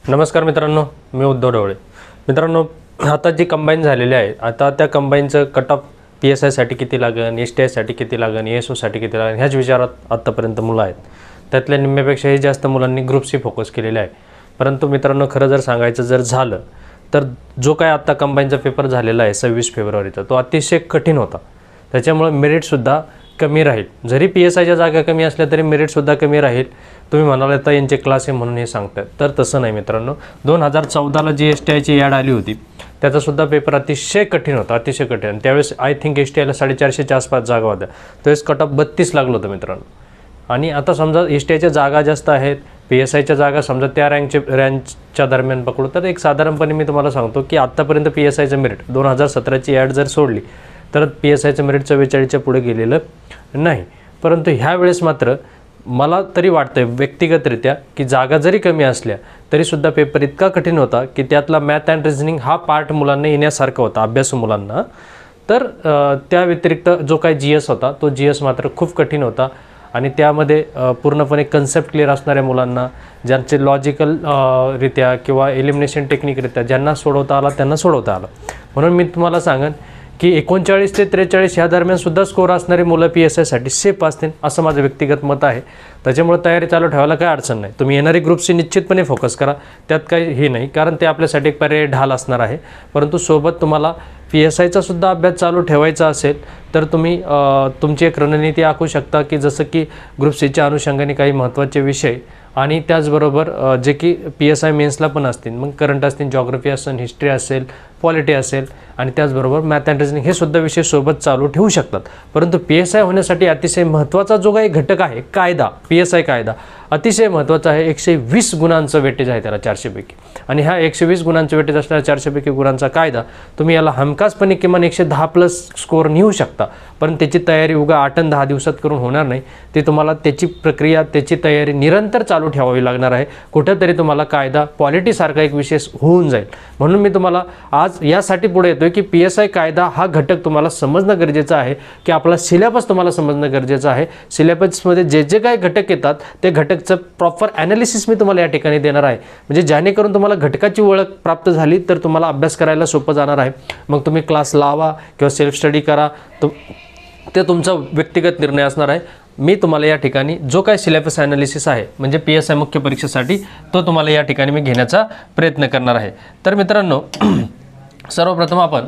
नमस्कार मित्रांनो, मी उद्धव ढवळे. मित्रांनो, आता जी कंबाईन झालेली आहे, आता त्या कंबाईनचं कट ऑफ PSI साठी किती लागेल, STI साठी किती लागेल, ASO साठी किती लागेल, ह्याच विचारात आत्तापर्यंत मुलं आहेत. त्यातल्या निम्म्यापेक्षाही जास्त मुलांनी ग्रुप सी फोकस केलेला आहे. परंतु मित्रांनो, खरं जर सांगायचं जर झालं तर जो काय आता कंबाईनचा पेपर झालेला आहे 26 फेब्रुवारीचा, तो अतिशय कठीण होता. त्याच्यामुळे मेरिटसुद्धा कमी राहील. जरी PSIच्या जागा कमी असल्या तरी मेरिटसुद्धा कमी राहील. तुम्ही म्हणाल तर यांचे क्लास आहे म्हणून हे सांगतात, तर तसं नाही मित्रांनो. 2014ला जी STIची ॲड आली होती त्याचासुद्धा पेपर अतिशय कठीण होता, अतिशय कठीण. त्यावेळेस आय थिंक STIला 450च्या आसपास जागा होत्या. त्यावेळेस कट ऑफ 32 लागलं होतं मित्रांनो. आणि आता समजा STIच्या जागा जास्त आहेत, PSIच्या जागा समजा त्या रँकच्या दरम्यान पकडू तर एक साधारणपणे मी तुम्हाला सांगतो की आत्तापर्यंत PSIचं मेरिट 2017ची ॲड जर सोडली तर PSIचं मेरिट 44च्या पुढे गेलेलं नाही. परंतु ह्या वेळेस मात्र मला तरी वाटतं व्यक्तिगतरित्या की जागा जरी कमी असल्या तरीसुद्धा पेपर इतका कठीण होता की त्यातला मॅथ अँड रिझनिंग हा पार्ट मुलांना येण्यासारखा होता, अभ्यासू मुलांना. तर त्या व्यतिरिक्त जो काही GS होता तो GS मात्र खूप कठीण होता. आणि त्यामध्ये पूर्णपणे कन्सेप्ट क्लिअर असणाऱ्या मुलांना, ज्यांचे लॉजिकल रित्या किंवा एलिमिनेशन टेक्निकरित्या ज्यांना सोडवता आला त्यांना सोडवता आला. म्हणून मी तुम्हाला सांगेन की 39 ते 43 ह्या दरम्यानसुद्धा स्कोर असणारे मुलं PSIसाठी सेफ असतील असं माझं व्यक्तिगत मत आहे. त्याच्यामुळे तयारी चालू ठेवायला काही अडचण नाही. तुम्ही येणारी ग्रुपशी निश्चितपणे फोकस करा, त्यात काही हे नाही, कारण ते आपल्यासाठी एक पर्याय ढाल असणार आहे. परंतु सोबत तुम्हाला PSIचा सुद्धा अभ्यास चालू ठेवायचा असेल तर तुम्ही तुमची एक रणनीती आखू शकता की जसं की ग्रुप सीच्या अनुषंगाने काही महत्त्वाचे विषय आणि त्याचबरोबर जे की PSI मेन्सला पण असतील, मग करंट असतील, जॉग्रफी असेल, हिस्ट्री असेल, पॉलिटी असेल आणि त्याचबरोबर मॅथ अँड रिझनिंग हे सुद्धा विषय सोबत चालू ठेवू शकतात. परंतु PSI होण्यासाठी अतिशय महत्त्वाचा जो काही घटक आहे कायदा, PSI कायदा अतिशय महत्त्वाचा आहे. 120 गुणांचं वेटेज आहे त्याला 400 पैकी. आणि ह्या 120 गुणांचं वेटेज असणाऱ्या 400 पैकी गुणांचा कायदा तुम्ही याला हमखासपणे किमान 110+ स्कोअर नेऊ शकता. पण त्याची तयारी उगा 8 आणि 10 दिवसात करून होणार नाही. ते तुम्हाला त्याची प्रक्रिया, त्याची तयारी निरंतर चालू ठेवावी लागणार आहे. कुठेतरी तुम्हाला कायदा पॉलिटीसारखा एक विषय होऊन जाईल. म्हणून मी तुम्हाला आज यासाठी पुढे येतोय की PSI कायदा हा घटक तुम्हाला समजणं गरजेचं आहे, की आपला सिलेबस तुम्हाला समजणं गरजेचं आहे. सिलेबसमध्ये जे जे काही घटक येतात ते घटकचं प्रॉपर ॲनालिसिस मी तुम्हाला या ठिकाणी देणार आहे. म्हणजे जेणेकरून तुम्हाला घटकाची ओळख प्राप्त झाली तर तुम्हाला अभ्यास करायला सोपं जाणार आहे. मग तुम्ही क्लास लावा किंवा सेल्फ स्टडी करा, ते तुमचा व्यक्तिगत निर्णय असणार आहे. मी तुम्हाला या ठिकाणी जो काही सिलेबस ॲनालिसिस आहे म्हणजे PSI मुख्य परीक्षेसाठी तो तुम्हाला या ठिकाणी मी घेण्याचा प्रयत्न करणार आहे. तर मित्रांनो, सर्वप्रथम आपण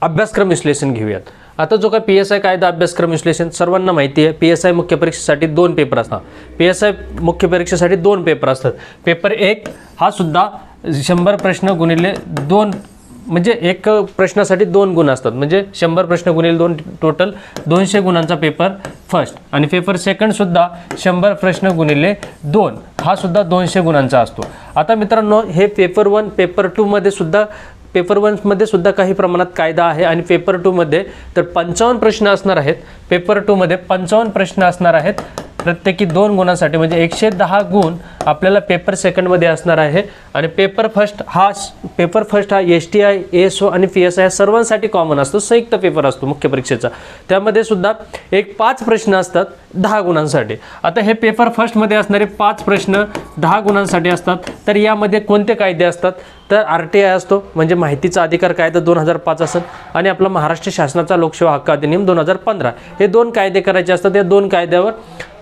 अभ्यासक्रम विश्लेषण घेऊयात. आता जो काही PSI कायदा अभ्यासक्रम विश्लेषण सर्वांना माहिती आहे. PSI मुख्य परीक्षेसाठी 2 पेपर असतात. PSI मुख्य परीक्षेसाठी 2 पेपर असतात. पेपर 1 हा सुद्धा 100 प्रश्न गुणिले 2, म्हणजे एक प्रश्नासाठी 2 गुण असतात. म्हणजे 100 प्रश्न गुणिले 2 टोटल 200 गुणांचा पेपर फर्स्ट. आणि पेपर सेकंड सुद्धा 100 प्रश्न गुणिले 2 हा सुद्धा 200 गुणांचा असतो. आता मित्रांनो, हे पेपर 1 पेपर 2 मध्ये सुद्धा, पेपर 1 मध्ये सुद्धा काही प्रमाणात कायदा आहे आणि पेपर 2 मध्ये तर 55 प्रश्न असणार आहेत. पेपर 2 मध्ये 55 प्रश्न असणार आहेत प्रत्येकी 2 गुणांसाठी. म्हणजे 110 गुण आपल्याला पेपर सेकंडमध्ये असणार आहे. आणि पेपर फर्स्ट हा STI, ASO आणि PSI सर्वांसाठी कॉमन असतो, संयुक्त पेपर असतो मुख्य परीक्षेचा. त्यामध्ये सुद्धा एक 5 प्रश्न असतात 10 गुणांसाठी. आता हे पेपर फर्स्टमध्ये असणारे 5 प्रश्न 10 गुणांसाठी असतात. तर यामध्ये कोणते कायदे असतात तर RTI असतो, म्हणजे माहितीचा अधिकार कायदा 2005 असेल, आणि आपला महाराष्ट्र शासनाचा लोकसेवा हक्क अधिनियम 2015. हे 2 कायदे करायचे असतात. या 2 कायद्यावर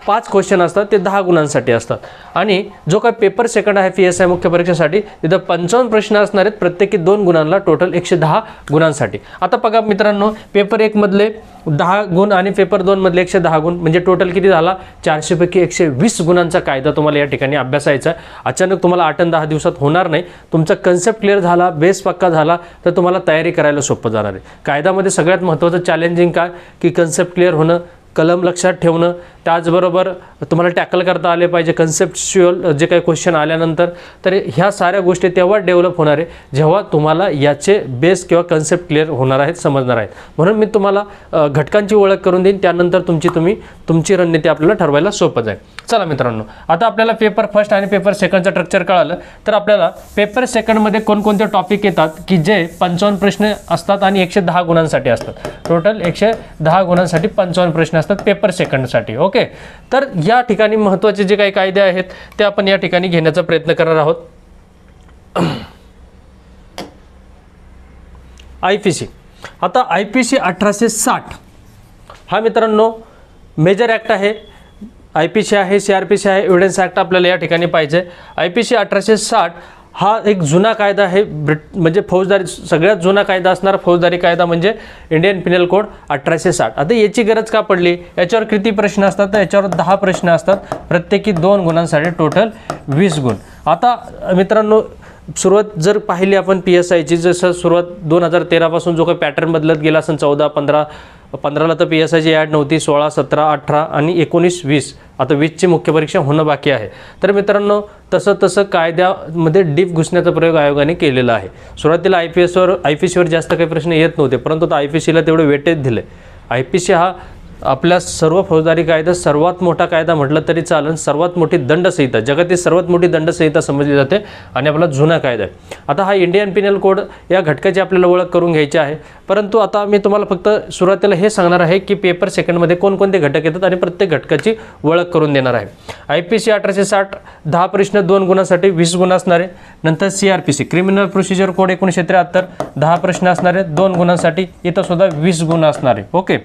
5 क्वेश्चन असतात, ते 10 गुणांसाठी असतात. आणि जो काही पेपर सेकंड आहे PSI मुख्य परीक्षेसाठी तिथं 55 प्रश्न असणार आहेत प्रत्येकी 2 गुणांना, टोटल 110 गुणांसाठी. आता बघा मित्रांनो, पेपर 1 मधले 10 गुण आणि पेपर 2 मधले 110 गुण, म्हणजे टोटल किती झाला 400 पैकी 120 गुणांचा कायदा तुम्हाला या ठिकाणी अभ्यासायचा आहे. अचानक तुम्हाला 8 आणि 10 दिवसात होणार नाही. तुमचा कन्सेप्ट क्लिअर झाला, बेस पक्का झाला तर तुम्हाला तयारी करायला सोपं जाणार आहे. कायद्यामध्ये सगळ्यात महत्त्वाचं चॅलेंजिंग काय की कन्सेप्ट क्लिअर होणं, कलम लक्षात ठेवणं, त्याचबरोबर तुम्हाला टॅकल करता आले पाहिजे कन्सेप्च्युअल जे काही क्वेश्चन आल्यानंतर. तर ह्या साऱ्या गोष्टी तेव्हा डेव्हलप होणार आहे जेव्हा तुम्हाला याचे बेस किंवा कन्सेप्ट क्लिअर होणार आहेत, समजणार आहेत. म्हणून मी तुम्हाला घटकांची ओळख करून देईन, त्यानंतर तुमची रणनीती आपल्याला ठरवायला सोपं जाईल. चला मित्रांनो, आता आपल्याला पेपर फर्स्ट आणि पेपर सेकंडचं स्ट्रक्चर कळालं. तर आपल्याला पेपर सेकंडमध्ये कोणकोणते टॉपिक येतात की जे 55 प्रश्न असतात आणि 110 गुणांसाठी असतात. टोटल 110 गुणांसाठी 55 प्रश्न असतात पेपर सेकंडसाठी. ओके, तर या ठिकाणी महत्त्वाचे जे काही कायदे आहेत ते आपण या ठिकाणी घेण्याचा प्रयत्न करणार आहोत. IPC. आता IPC 1860 हा मित्रांनो मेजर ॲक्ट आहे. IPC आहे, CRPC आहे, एव्हिडन्स ॲक्ट आपल्याला या ठिकाणी पाहिजे. IPC 1860 हा एक जुना कायदा आहे, म्हणजे फौजदारी सगळ्यात जुना कायदा असणारा फौजदारी कायदा म्हणजे इंडियन पिनल कोड 1860. आता याची गरज का पडली? याच्यावर किती प्रश्न असतात? तर याच्यावर 10 प्रश्न असतात, प्रत्येकी 2 गुणांसाठी टोटल 20 गुण. आता मित्रांनो सुरुवात जर पाहिली आपण PSIची, जसं सुरुवात 2013 पासून जो काही पॅटर्न बदलत गेला असेल 14-15ला तर PSIची ॲड नव्हती, 16, 17, 18 आणि 19, 20. आता 20ची मुख्य परीक्षा होणं बाकी आहे. तर मित्रांनो तसं कायद्यामध्ये डीप घुसण्याचा प्रयोग आयोगाने केलेला आहे. सुरुवातीला IPCवर जास्त काही प्रश्न येत नव्हते, परंतु आता IPCला तेवढं वेटेज दिलं. IPC हा आपल्या सर्व फौजदारी कायदा सर्वात मोठा कायदा म्हटलं तरी चालेल, सर्वात मोठी दंडसंहिता, जगातील सर्वात मोठी दंडसंहिता समजली जाते आणि आपला जुना कायदा आहे. आता हा इंडियन पिनल कोड या घटकाची आपल्याला ओळख करून घ्यायची आहे. परंतु आता मी तुम्हाला फक्त सुरुवातीला हे सांगणार आहे की पेपर सेकंडमध्ये कोणकोणते घटक येतात आणि प्रत्येक घटकाची ओळख करून देणार आहे. IPC 1860 10 प्रश्न 2 गुणांसाठी 20 गुण असणारे. नंतर CRPC क्रिमिनल प्रोसिजर कोड 1973 10 प्रश्न असणारे 2 गुणांसाठी, इथं सुद्धा 20 गुण असणारे. ओके,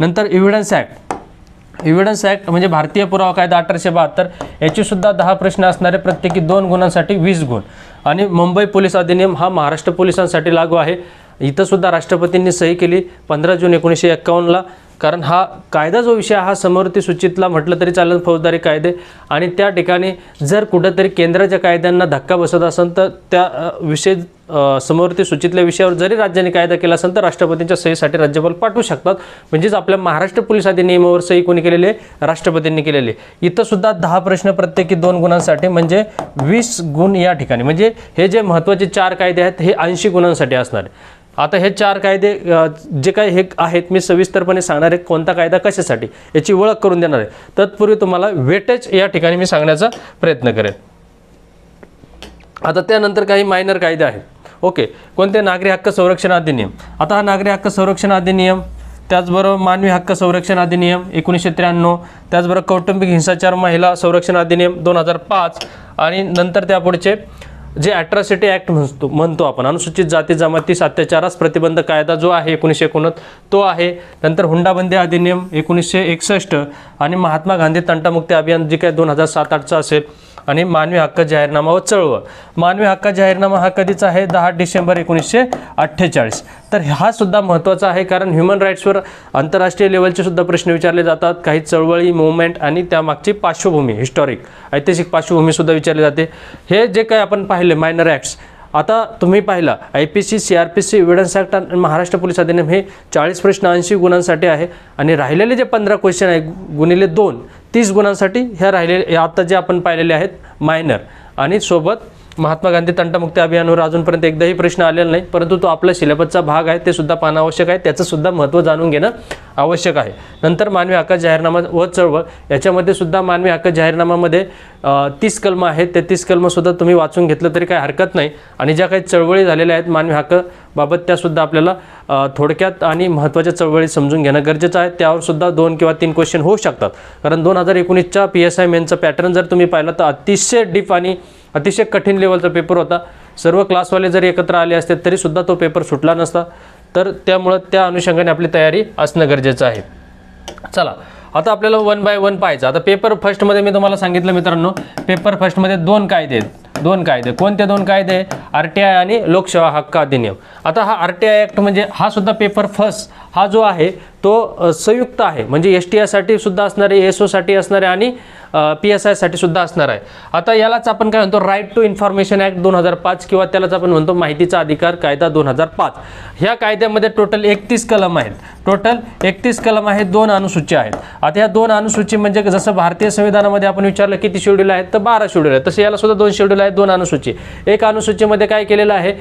नंतर एव्हिडन्स ॲक्ट म्हणजे भारतीय पुरावा कायदा 1872 याची सुद्धा 10 प्रश्न असणारे, प्रत्येकी 2 गुणांसाठी 20 गुण. आणि मुंबई पोलीस अधिनियम हा महाराष्ट्र पोलिसांसाठी लागू आहे. इथं सुद्धा राष्ट्रपतींनी सही केली 15 जून 1951ला. कारण हा कायदा जो विषय हा समवर्ती सूचीतला म्हटलं तरी चालेल फौजदारी कायदे, आणि त्या ठिकाणी जर कुठंतरी केंद्राच्या कायद्यांना धक्का बसत असेल तर त्या विषय समवर्ती सूचीतल्या विषयावर जरी राज्याने कायदा केला असेल तर राष्ट्रपतींच्या सहीसाठी राज्यपाल पाठवू शकतात. म्हणजेच आपल्या महाराष्ट्र पोलीस अधिनियमावर सही कोणी केलेली आहे? राष्ट्रपतींनी केलेली. इथं सुद्धा 10 प्रश्न प्रत्येकी 2 गुणांसाठी म्हणजे 20 गुण या ठिकाणी. म्हणजे हे जे महत्त्वाचे 4 कायदे आहेत हे 80 गुणांसाठी असणार आहे. आता हे 4 कायदे जे काही हे आहेत मी सविस्तरपणे सांगणार आहे, कोणता कायदा कशासाठी याची ओळख करून देणार आहे. तत्पूर्वी तुम्हाला वेटेज या ठिकाणी मी सांगण्याचा प्रयत्न करेन. आता त्यानंतर काही मायनर कायदे आहेत. ओके, कोणते? नागरी हक्क संरक्षण अधिनियम. आता हा नागरी हक्क संरक्षण अधिनियम, त्याचबरोबर मानवी हक्क संरक्षण अधिनियम 1993, त्याचबरोबर कौटुंबिक हिंसाचार महिला संरक्षण अधिनियम 2005, आणि नंतर त्यापुढचे जे ॲट्रॉसिटी ॲक्ट म्हणतो आपण, अनुसूचित जाती जमाती अत्याचारास प्रतिबंध कायदा जो आहे 1989 तो आहे. नंतर हुंडाबंदी अधिनियम 1961 आणि महात्मा गांधी तंटामुक्ती अभियान जे काय 2007-08चं असेल, आणि मानवी हक्क जाहीरनामा व चळवळ. मानवी हक्क जाहीरनामा हा कधीचा आहे? 10 डिसेंबर 1948. तर हा सुद्धा महत्त्वाचा आहे, कारण ह्युमन राईट्सवर आंतरराष्ट्रीय लेवलचे सुद्धा प्रश्न विचारले जातात. काही चळवळी मुवमेंट आणि त्यामागची पार्श्वभूमी, हिस्टॉरिक ऐतिहासिक पार्श्वभूमी सुद्धा विचारली जाते. हे जे काही आपण पाहिले मायनर ॲक्ट्स, आता तुम्ही पाहिला IPC, CRPC, एव्हिडन्स ॲक्ट आणि महाराष्ट्र पोलीस अधिनियम हे 40 प्रश्न 80 गुणांसाठी आहे. आणि राहिलेले जे 15 क्वेश्चन आहे गुणिले 2 30 गुणांसाठी ह्या राहिलेले आता जे आपण पाहिलेले आहेत मायनर. आणि सोबत महात्मा गांधी तंटामुक्ती अभियानावर अजूनपर्यंत एकदाही प्रश्न आलेला नाही, परंतु तो आपल्या सिलेबसचा भाग आहे, ते सुद्धा पाहणं आवश्यक आहे, त्याचं सुद्धा महत्त्व जाणून घेणं आवश्यक आहे. नंतर मानवी हक्क जाहीरनामा व चळवळ, याच्यामध्ये सुद्धा मानवी हक्क जाहीरनामामध्ये 30 कलमं आहेत. ते 30 कलमंसुद्धा तुम्ही वाचून घेतलं तरी काही हरकत नाही. आणि ज्या काही चळवळी झालेल्या आहेत मानवी हक्काबाबत त्यासुद्धा आपल्याला थोडक्यात आणि महत्त्वाच्या चळवळी समजून घेणं गरजेचं आहे. त्यावर सुद्धा 2 किंवा 3 क्वेश्चन होऊ शकतात. कारण 2019च्या PSI मेनचा पॅटर्न जर तुम्ही पाहिला तर अतिशय डीप आणि अतिशय कठीण लेवलचा पेपर होता. सर्व क्लासवाले जरी एकत्र आले असते तरीसुद्धा तो पेपर सुटला नसता. तर त्यामुळं त्या अनुषंगाने आपली तयारी असणं गरजेचं आहे. चला, आता आपल्याला 1 बाय 1 पाहायचं. आता पेपर फर्स्टमध्ये मी तुम्हाला सांगितलं मित्रांनो, पेपर फर्स्टमध्ये 2 कायदे आहेत. 2 कायदे कोणते? 2 कायदे RTI आणि लोकसेवा हक्क अधिनियम. आता हा RTI ॲक्ट म्हणजे हा सुद्धा पेपर फर्स्ट हा जो आहे तो संयुक्त आहे, म्हणजे STIसाठी सुद्धा असणार आहे, ASOसाठी असणार आहे आणि PSIसाठी सुद्धा असणार आहे. आता यालाच आपण काय म्हणतो, राईट टू इन्फॉर्मेशन ॲक्ट 2005 किंवा त्यालाच आपण म्हणतो माहितीचा अधिकार कायदा 2005. ह्या कायद्यामध्ये टोटल 31 कलम आहेत. टोटल 31 कलम आहेत, 2 अनुसूची आहेत. आता ह्या 2 अनुसूची म्हणजे जसं भारतीय संविधानामध्ये आपण विचारलं किती शेड्यूल आहेत, तर 12 शेड्यूल आहेत. तसे याला सुद्धा 2 शेड्यूल आहेत, 2 अनुसूची. एक अनुसूचीमध्ये काय केलेलं आहे,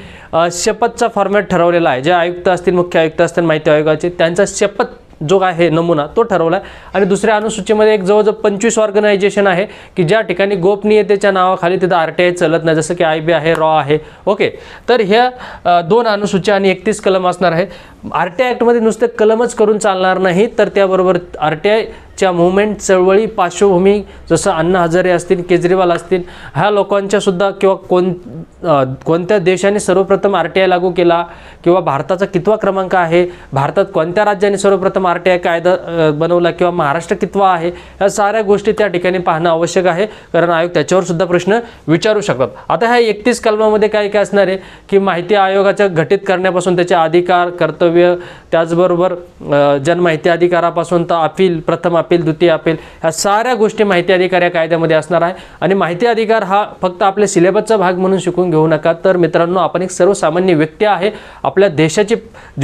शपथचा फॉर्मॅट ठरवलेला आहे. जे आयुक्त असतील, मुख्य आयुक्त असतील माहिती आयोगाचे, त्यांचा शपथ जो आहे नमुना तो ठरवला आहे. आणि दुसऱ्या अनुसूचीमध्ये एक जवळजवळ 25 ऑर्गनायझेशन आहे की ज्या ठिकाणी गोपनीयतेच्या नावाखाली तिथं RTI चालत नाही, जसं की IB आहे, रॉ आहे. ओके, तर ह्या 2 अनुसूच्या आणि 31 कलम असणार आहे. RTI ॲक्टमध्ये नुसते कलमच करून चालणार नाही, तर त्याबरोबर RTI च्या मुवमेंट चळवळी पार्श्वभूमी जसं अण्णा हजारे असतील, केजरीवाल असतील, ह्या लोकांच्या सुद्धा किंवा कोणत्या देशाने सर्वप्रथम RTI लागू केला किंवा भारताचा कितवा क्रमांक आहे, भारतात कोणत्या राज्याने सर्वप्रथम RTI कायदा बनवला किंवा महाराष्ट्र कितवा आहे, ह्या साऱ्या गोष्टी त्या ठिकाणी पाहणं आवश्यक आहे, कारण आयोग त्याच्यावर सुद्धा प्रश्न विचारू शकतात. आता ह्या 31 कलमामध्ये काय काय असणार आहे की माहिती आयोगाच्या घटित करण्यापासून त्याचे अधिकार, कर्तव्य, त्याचबरोबर जनमाहिती अधिकारापासून तर अपील, प्रथम अपील, द्वितीय अपील, ह्या साऱ्या गोष्टी माहिती अधिकार या कायद्यामध्ये असणार आहे. आणि माहिती अधिकार हा फक्त आपल्या सिलेबसचा भाग म्हणून शिकून घेऊ नका. तर मित्रांनो, आपण एक सर्वसामान्य व्यक्ती आहे, आपल्या देशाची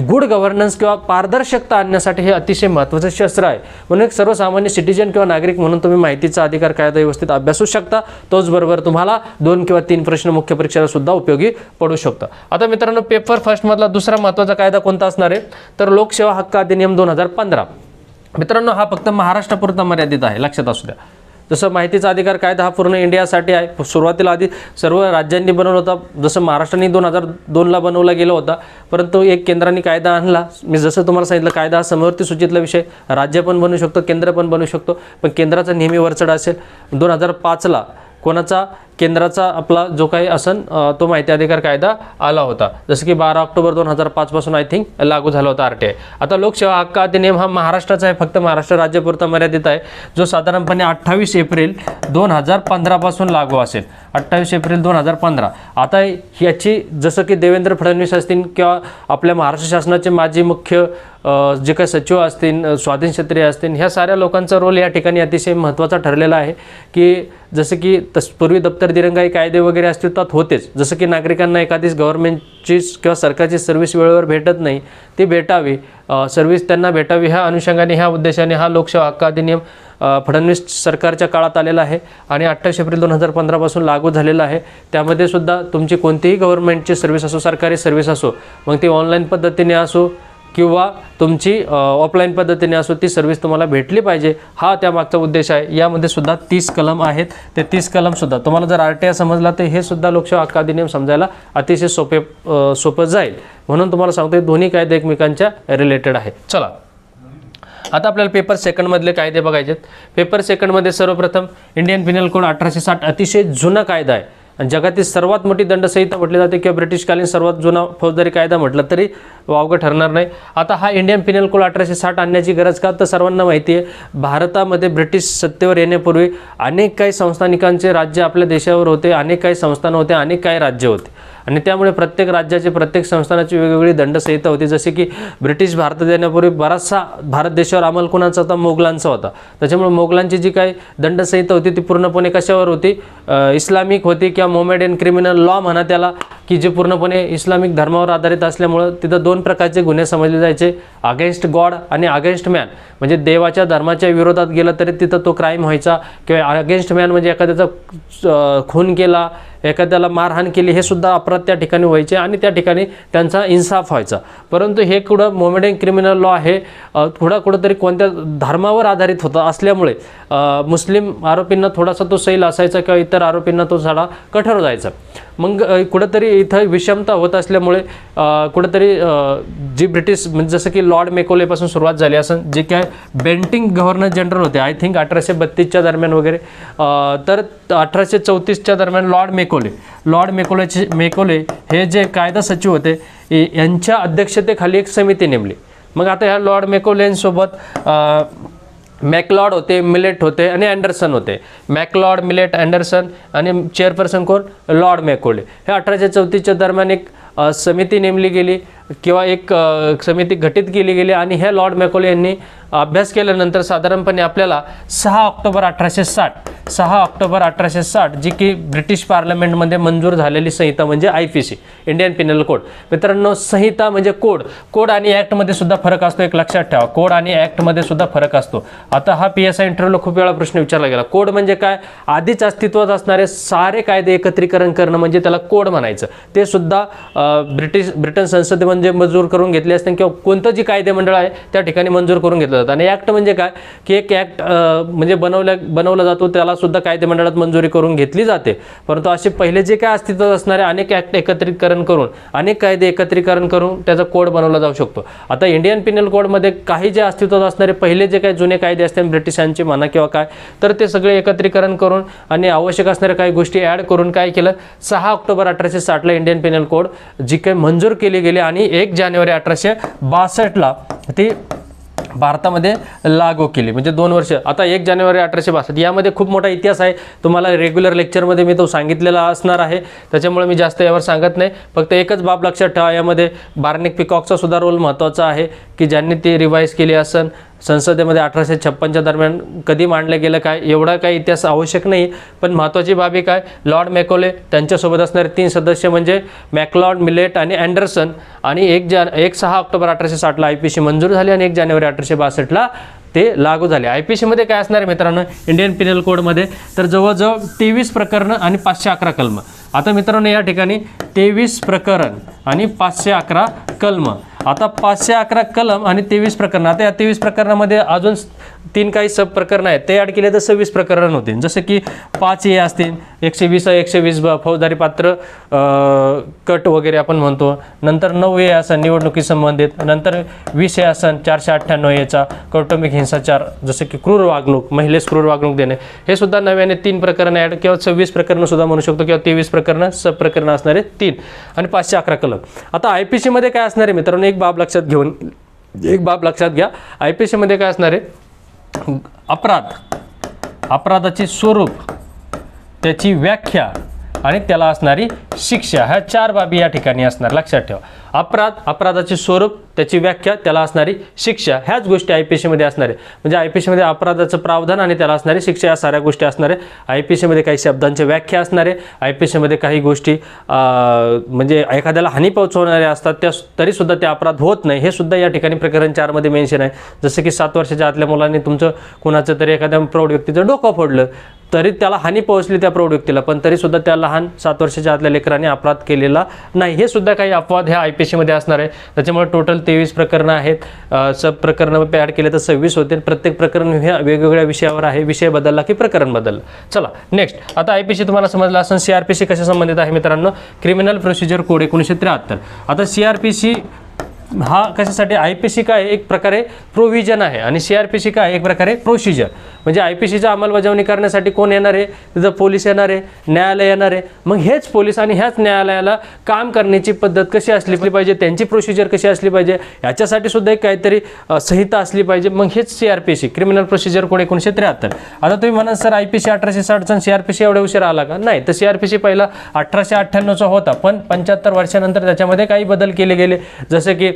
गुड गव्हर्नन्स किंवा पारदर्शकता आणण्यासाठी हे अतिशय महत्त्वाचं शस्त्र आहे. म्हणून एक सर्वसामान्य सिटीजन किंवा नागरिक म्हणून तुम्ही माहितीचा अधिकार कायदा व्यवस्थित अभ्यासू शकता. तोच बरोबर तुम्हाला 2 किंवा 3 प्रश्न मुख्य परीक्षेला सुद्धा उपयोगी पडू शकतात. आता मित्रांनो, पेपर फर्स्ट मधला दुसरा महत्त्वाचा कायदा कोणता असणार आहे, तर लोकसेवा हक्क अधिनियम 2015. मित्रांनो, हा फक्त महाराष्ट्रापुरता मर्यादित आहे, लक्षात असू द्या. जसं माहितीचा अधिकार कायदा हा पूर्ण इंडियासाठी आहे. सुरुवातीला आधी सर्व राज्यांनी बनवला होता, जसं महाराष्ट्राने 2002ला बनवला गेला होता, परंतु एक केंद्राने कायदा आणला. मी जसं तुम्हाला सांगितलं, कायदा हा समवर्ती सूचीतला विषय, राज्य पण बनवू शकतो, केंद्र पण बनवू शकतो, पण केंद्राचा नेहमी वरचढ असेल. 2005ला कोणाचा, केंद्राचा आपला जो काही असन तो माहिती अधिकार कायदा आला होता, जसं की 12 ऑक्टोबर 2005 पासून आय थिंक लागू झाला होता RTI. आता लोकसेवा हक्क अधिनियम हा महाराष्ट्राचा आहे, फक्त महाराष्ट्र राज्यापुरता मर्यादित आहे, जो साधारणपणे 28 एप्रिल 2015 पासून लागू असेल. 28 एप्रिल 2015. आता याची जसं की देवेंद्र फडणवीस असतील किंवा आपल्या महाराष्ट्र शासनाचे माजी मुख्य जे काही सचिव असतील, स्वाधीन क्षत्रिय असतील, ह्या साऱ्या लोकांचा रोल या ठिकाणी अतिशय महत्त्वाचा ठरलेला आहे. की जसं की पूर्वी दप्तर दिरंगाई कायदे वगैरे अस्तित्वात होतेच, जसं की नागरिकांना एखादीच गव्हर्नमेंटची किंवा सरकारची सर्व्हिस वेळेवर भेटत नाही, ती भेटावी, सर्व्हिस त्यांना भेटावी, ह्या अनुषंगाने, ह्या उद्देशाने हा लोकसेवा हक्क अधिनियम फडणवीस सरकारच्या काळात आलेला आहे आणि 28 एप्रिल 2015 पासून लागू झालेला आहे. त्यामध्ये सुद्धा तुमची कोणतीही गव्हर्नमेंटची सर्व्हिस असो, सरकारी सर्व्हिस असो, मग ती ऑनलाईन पद्धतीने असो किंवा तुमची ऑफलाईन पद्धतीने असो, ती सर्व्हिस तुम्हाला भेटली पाहिजे, हा त्यामागचा उद्देश आहे. यामध्ये सुद्धा 30 कलम आहेत. ते 30 कलमसुद्धा तुम्हाला जर RTI समजला तर हे सुद्धा लोकसेवा हक्क अधिनियम समजायला अतिशय सोपं जाईल. म्हणून तुम्हाला सांगतो, दोन्ही कायदे एकमेकांच्या रिलेटेड आहे. चला, आता आपल्याला पेपर सेकंडमधले कायदे बघायचे आहेत. पेपर सेकंडमध्ये सर्वप्रथम इंडियन पिनल कोड 1860 अतिशय जुना कायदा आहे आणि जगातील सर्वात मोठी दंडसंहिता म्हटली जाते किंवा ब्रिटिशकालीन सर्वात जुना फौजदारी कायदा म्हटलं तरी वावगं ठरणार नाही. आता हा इंडियन पिनल कोड 1860 आणण्याची गरज का, तर सर्वांना माहिती आहे, भारतामध्ये ब्रिटिश सत्तेवर येण्यापूर्वी अनेक काही संस्थानिकांचे राज्य आपल्या देशावर होते, अनेक काही संस्थान होते, अनेक काही राज्य होते आणि त्यामुळे प्रत्येक राज्याची, प्रत्येक संस्थानाची वेगवेगळी दंडसंहिता होती. जसे की ब्रिटिश भारतात येण्यापूर्वी बराचसा भारत देशावर अंमल कोणाचा होता, मोगलांचा होता. त्याच्यामुळे मोगलांची जी काही दंडसंहिता होती ती पूर्णपणे कशावर होती, इस्लामिक होती किंवा मोमेडियन क्रिमिनल लॉ म्हणा त्याला, की जे पूर्णपणे इस्लामिक धर्मावर आधारित असल्यामुळं तिथं 2 प्रकारचे गुन्हे समजले जायचे, अगेन्स्ट गॉड आणि अगेन्स्ट मॅन. म्हणजे देवाच्या धर्माच्या विरोधात गेलं तरी तिथं तो क्राईम व्हायचा, किंवा अगेन्स्ट मॅन म्हणजे एखाद्याचा खून केला, एखाद्याला मारहाण केली, हे सुद्धा अपराध त्या ठिकाणी व्हायचे आणि त्या ठिकाणी त्यांचा इन्साफ व्हायचा. परंतु हे कुठं मोमेडियन क्रिमिनल लॉ आहे कुठंतरी कोणत्या धर्मावर आधारित होता असल्यामुळे मुस्लिम आरोपींना थोडासा तो सैल असायचा किंवा इतर आरोपींना तो थोडा कठोर जायचा. मग कुठंतरी इथं विषमता होत असल्यामुळे कुठंतरी जी ब्रिटिश, म्हणजे जसं की लॉर्ड मेकोलेपासून सुरुवात झाली असं, जे काय बेंटिंग गव्हर्नर जनरल होते आय थिंक 1832च्या दरम्यान वगैरे, तर 1834च्या दरम्यान लॉर्ड मेकोले हे जे कायदा सचिव होते यांच्या अध्यक्षतेखाली एक समिती नेमली. मग आता ह्या लॉर्ड मेकोलेंसोबत मॅकलॉड होते, मिलेट होते आणि अँडरसन होते. मॅकलॉड, मिलेट, अँडरसन आणि चेअरपर्सन कोण, लॉर्ड मेकोले. हे 1834च्या दरम्यान एक समिती नेमली गेली किंवा एक समिती गठीत केली गेली आणि ह्या लॉर्ड मॅकॉले यांनी अभ्यास केल्यानंतर साधारणपणे आपल्याला 6 ऑक्टोबर 1860 जी की ब्रिटिश पार्लमेंटमध्ये मंजूर झालेली संहिता म्हणजे IPC, इंडियन पिनल कोड. मित्रांनो, संहिता म्हणजे कोड आणि ॲक्टमध्ये सुद्धा फरक असतो, एक लक्षात ठेवा. कोड आणि ॲक्टमध्ये सुद्धा फरक असतो. आता हा PSI इंटरव्ह्यूला खूप वेळा प्रश्न विचारला गेला. कोड म्हणजे काय? आधीच अस्तित्वात असणारे सारे कायदे एकत्रीकरण करणं म्हणजे त्याला कोड म्हणायचं. ते सुद्धा ब्रिटन संसदेमध्ये मंजूर करून घेतले असते किंवा कोणतं जी कायदे मंडळ आहे त्या ठिकाणी मंजूर करून घेतलं जातं. आणि ॲक्ट म्हणजे काय की एक ॲक्ट म्हणजे बनवला जातो, त्याला सुद्धा कायदे मंडळात मंजुरी करून घेतली जाते. परंतु असे पहिले जे काय अस्तित्वात असणारे अनेक ॲक्ट एकत्रीकरण करून, अनेक कायदे एकत्रीकरण करून त्याचा कोड बनवला जाऊ शकतो. आता इंडियन पिनल कोडमध्ये काही जे अस्तित्वात असणारे पहिले जे काही जुने कायदे असतात ब्रिटिशांचे म्हणा किंवा काय, तर ते सगळे एकत्रीकरण करून आणि आवश्यक असणाऱ्या काही गोष्टी ॲड करून काय केलं, 6 ऑक्टोबर 1860ला इंडियन पिनल कोड जी काही मंजूर केली गेली आणि 1 जानेवारी 1862ला ती भारतामध्ये लागू केली. म्हणजे 2 वर्ष. आता 1 जानेवारी 1862 यामध्ये खूप मोठा इतिहास आहे. तुम्हाला रेग्युलर लेक्चरमध्ये मी तो सांगितलेला असणार आहे, त्याच्यामुळे मी जास्त यावर सांगत नाही. फक्त एकच बाब लक्षात ठेवा, यामध्ये बार्नेक पिकॉकचा सुद्धा रोल महत्त्वाचा आहे की ज्यांनी ती रिवाईज केली असन. संसदेमध्ये 1856च्या दरम्यान कधी मांडलं गेलं काय, एवढा काही इतिहास आवश्यक नाही. पण महत्त्वाची बाबी काय, लॉर्ड मॅकॉले त्यांच्यासोबत असणारे 3 सदस्य म्हणजे मॅकलॉड, मिलेट आणि अँडरसन. आणि 6 ऑक्टोबर 1860ला IPC मंजूर झाली आणि 1 जानेवारी 1862ला ते लागू झाले. IPCमध्ये काय असणार आहे मित्रांनो, इंडियन पिनल कोडमध्ये तर जवळजवळ 23 प्रकरणं आणि 511 कलम. आता मित्रांनो या ठिकाणी 23 प्रकरण आणि 511 कलम. आता 511 कलम आणि 23 प्रकरण. आता या 23 प्रकरणामध्ये अजून 3 काही सब प्रकरण आहेत, ते ॲड केले तर 26 प्रकरण होतील. जसं की 5A असतील, 120 120 फौजदारी पात्र कट वगैरे आपण म्हणतो. नंतर 9A असन निवडणुकी संबंधित. नंतर 20A असन 498A कौटुंबिक हिंसाचार, जसं की क्रूर वागणूक, महिलेस क्रूर वागणूक देणे. हे सुद्धा नव्याने 3 प्रकरण ॲड किंवा 26 प्रकरणं सुद्धा म्हणू शकतो किंवा 23 प्रकरणं सब प्रकरणं असणारे 3 आणि 511 कलम. आता IPCमध्ये काय असणार आहे मित्रांनो, एक बाब लक्षात घ्या. IPCमध्ये काय असणार आहे, अपराधाचे स्वरूप, त्याची व्याख्या आणि त्याला असणारी शिक्षा, ह्या 4 बाबी या ठिकाणी असणार. लक्षात ठेवा, अपराधाचे स्वरूप, त्याची व्याख्या, त्याला असणारी शिक्षा, ह्याच गोष्टी IPCमध्ये असणार आहे. म्हणजे IPCमध्ये अपराधाचं प्रावधान आणि त्याला असणारी शिक्षा या साऱ्या गोष्टी असणार आहे. IPCमध्ये काही शब्दांची व्याख्या असणार आहे. IPCमध्ये काही गोष्टी म्हणजे एखाद्याला हानी पोहोचवणाऱ्या असतात, त्या तरीसुद्धा ते अपराध होत नाही, हे सुद्धा या ठिकाणी प्रकरण 4 मध्ये मेन्शन आहे. जसं की 7 वर्षाच्या आतल्या मुलांनी तुमचं कुणाचं तरी एखाद्या प्रौढ व्यक्तीचं डोकं फोडलं, तरी त्याला हानी पोहोचली त्या प्रौढ व्यक्तीला, पण तरीसुद्धा त्या लहान 7 वर्षाच्या आतल्या लेकरांनी अपराध केलेला नाही. हे सुद्धा काही अपवाद ह्या IPCमध्ये असणार आहे. त्याच्यामुळे टोटल 23 प्रकरणं आहेत. सब प्रकरणं ॲड केले तर 26 होते. प्रत्येक प्रकरण ह्या वेगवेगळ्या विषयावर आहे. विषय बदलला की प्रकरण बदललं. चला नेक्स्ट. आता IPC तुम्हाला समजलं असेल. CRPC कशा संबंधित आहे मित्रांनो, क्रिमिनल प्रोसिजर कोड 1973. आता CRPC हा कशासाठी, IPC काय एक प्रकारे प्रोव्हिजन आहे आणि CRPC काय एक प्रकारे प्रोसिजर. म्हणजे IPCच्या अंमलबजावणी करण्यासाठी कोण येणार आहे, तिथं पोलीस येणार आहे, न्यायालय येणार आहे. मग हेच पोलीस आणि ह्याच न्यायालयाला काम करण्याची पद्धत कशी असली पाहिजे, त्यांची प्रोसिजर कशी असली पाहिजे, याच्यासाठी सुद्धा एक काहीतरी संहिता असली पाहिजे. मग हेच CRPC क्रिमिनल प्रोसिजर कोड 1973. आता तुम्ही म्हणा सर IPC 1860 आणि CRPC एवढ्या उशीर आला का? नाही, तर CRPC पहिला 1898चा होता, पण 75 वर्षानंतर त्याच्यामध्ये काही बदल केले गेले. जसे की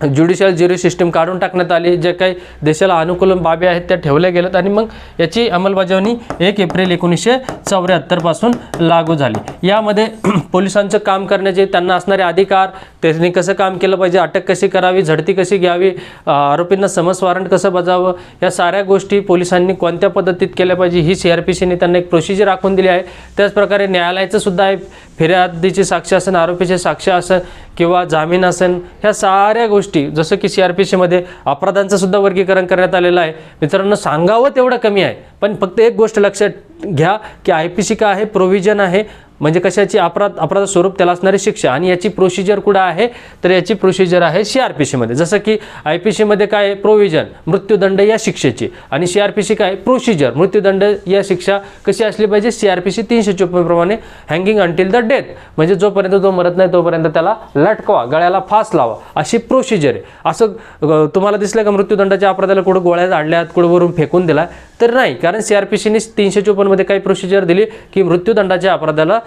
ज्युडिशियल ज्युरी सिस्टीम काढून टाकण्यात आली, जे काही देशाला अनुकूल बाबी आहेत त्या ठेवल्या गेल्यात आणि मग याची अंमलबजावणी 1 एप्रिल 1974 पासून लागू झाली. यामध्ये पोलिसांचं काम करण्याचे त्यांना असणारे अधिकार, त्यांनी कसं काम केलं पाहिजे, अटक कशी करावी, झडती कशी घ्यावी, आरोपींना समन्स वॉरंट कसं बजावं, या साऱ्या गोष्टी पोलिसांनी कोणत्या पद्धतीत केल्या पाहिजे ही CRPCने त्यांना एक प्रोसिजर आखून दिली आहे. त्याचप्रकारे न्यायालयाचं सुद्धा आहे. फिर्यादीची साक्ष असेल, आरोपीचे साक्ष असेल किंवा जामीन असेल, ह्या साऱ्या गोष्टी जसं की CRPCमध्ये अपराधांचं सुद्धा वर्गीकरण करण्यात आलेलं आहे. मित्रांनो सांगावं तेवढं कमी आहे, पण फक्त एक गोष्ट लक्षात घ्या की IPC काय आहे, प्रोव्हिजन आहे. म्हणजे कशाची, अपराध स्वरूप, त्याला असणारी शिक्षा. आणि याची प्रोसिजर कुठं आहे, तर याची प्रोसिजर आहे CRPCमध्ये. जसं की IPCमध्ये काय आहे, प्रोव्हिजन मृत्यूदंड या शिक्षेची, आणि CRPC काय मृत्यूदंड या शिक्षा कशी असली पाहिजे, CRPC 354 प्रमाणे हँगिंग अंटिल द डेथ, म्हणजे जोपर्यंत तो मरत नाही तोपर्यंत त्याला लटकवा, गळ्याला फास लावा, अशी प्रोसिजर आहे. असं तुम्हाला दिसलं का मृत्यूदंडाच्या अपराधाला कुठं गोळ्या झाडल्यात, कुठं वरून फेकून दिला, तर नाही, कारण CRPCने 354 मध्ये काही प्रोसिजर दिली की मृत्यूदंडाच्या अपराधाला